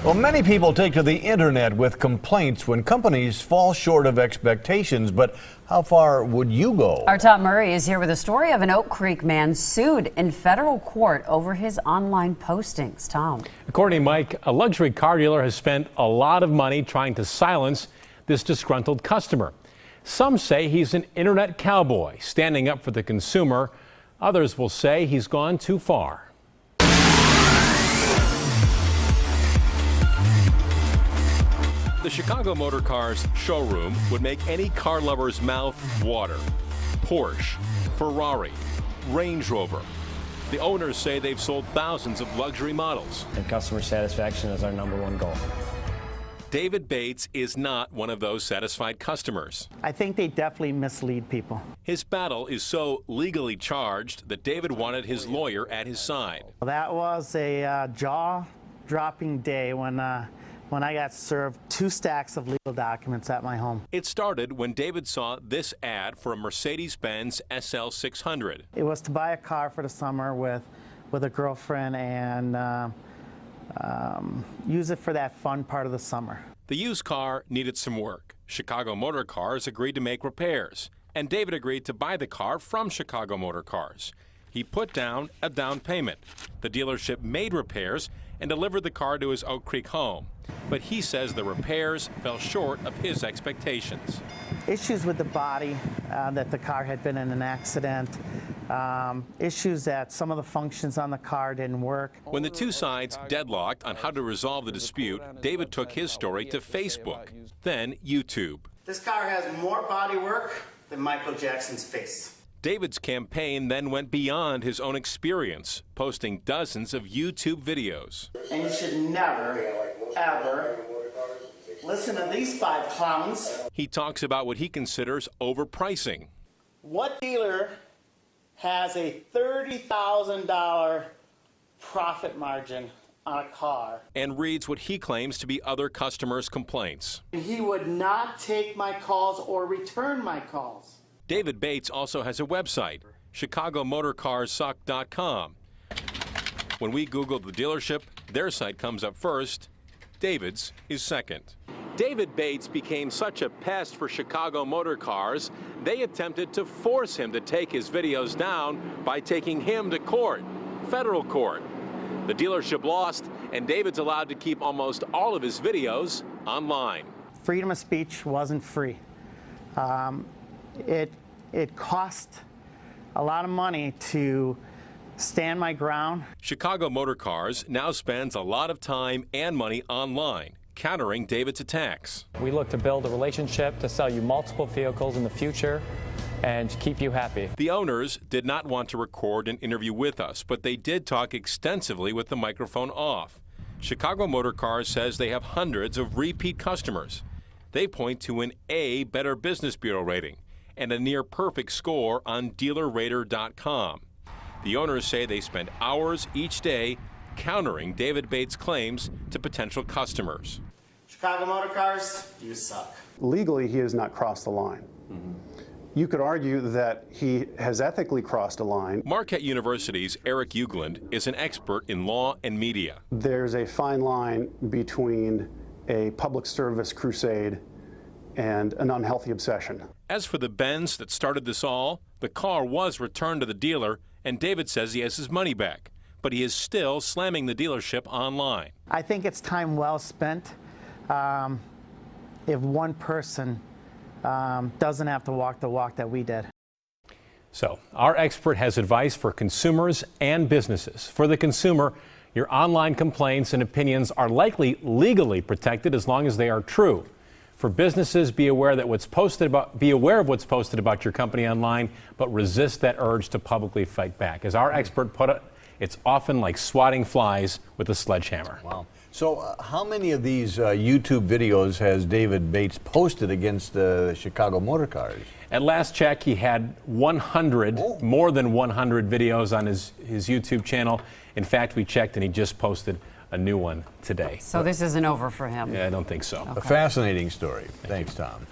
Well, many people take to the internet with complaints when companies fall short of expectations, but how far would you go? Our Tom Murray is here with a story of an Oak Creek man sued in federal court over his online postings. Tom. According to Mike, a luxury car dealer has spent a lot of money trying to silence this disgruntled customer. Some say he's an internet cowboy standing up for the consumer. Others will say he's gone too far. The Chicago Motor Cars showroom would make any car lover's mouth water. Porsche, Ferrari, Range Rover. The owners say they've sold thousands of luxury models. And customer satisfaction is our #1 goal. David Bates is not one of those satisfied customers. I think they definitely mislead people. His battle is so legally charged that David wanted his lawyer at his side. That was a jaw-dropping day when I got served 2 stacks of legal documents at my home. It started when David saw this ad for a Mercedes-Benz SL600. It was to buy a car for the summer with a girlfriend and use it for that fun part of the summer. The used car needed some work. Chicago Motor Cars agreed to make repairs, and David agreed to buy the car from Chicago Motor Cars. He put down a down payment. The dealership made repairs and delivered the car to his Oak Creek home. But he says the repairs fell short of his expectations. Issues with the body, that the car had been in an accident, issues that some of the functions on the car didn't work. When the two sides deadlocked on how to resolve the dispute, David took his story to Facebook, then YouTube. This car has more body work than Michael Jackson's face. David's campaign then went beyond his own experience, posting dozens of YouTube videos. And you should never, ever listen to these 5 clowns. He talks about what he considers overpricing. What dealer has a $30,000 profit margin on a car? And reads what he claims to be other customers' complaints. He would not take my calls or return my calls. David Bates also has a website, ChicagoMotorCarsSuck.com. When we Googled the dealership, their site comes up first. David's is second. David Bates became such a pest for Chicago Motor Cars, they attempted to force him to take his videos down by taking him to court, federal court. The dealership lost, and David's allowed to keep almost all of his videos online. Freedom of speech wasn't free. It cost a lot of money to stand my ground. Chicago Motor Cars now spends a lot of time and money online, countering David's attacks. We look to build a relationship to sell you multiple vehicles in the future and to keep you happy. The owners did not want to record an interview with us, but they did talk extensively with the microphone off. Chicago Motor Cars says they have hundreds of repeat customers. They point to an A Better Business Bureau rating and a near-perfect score on DealerRater.com. The owners say they spend hours each day countering David Bates' claims to potential customers. Chicago Motor Cars, you suck. Legally, he has not crossed the line. You could argue that he has ethically crossed a line. Marquette University's Eric Ugland is an expert in law and media. There's a fine line between a public service crusade and an unhealthy obsession. As for the Benz that started this all, the car was returned to the dealer, and David says he has his money back, but he is still slamming the dealership online. I think it's time well spent if one person doesn't have to walk the walk that we did. So, our expert has advice for consumers and businesses. For the consumer, your online complaints and opinions are likely legally protected as long as they are true. For businesses, be aware of what's posted about your company online, but resist that urge to publicly fight back. As our expert put it, it's often like swatting flies with a sledgehammer. Wow. So how many of these YouTube videos has David Bates posted against Chicago Motor Cars? At last check, he had 100, more than 100 videos on his YouTube channel. In fact, we checked and he just posted a new one today. So this isn't over for him? Yeah, I don't think so. A fascinating story. Thanks, Tom.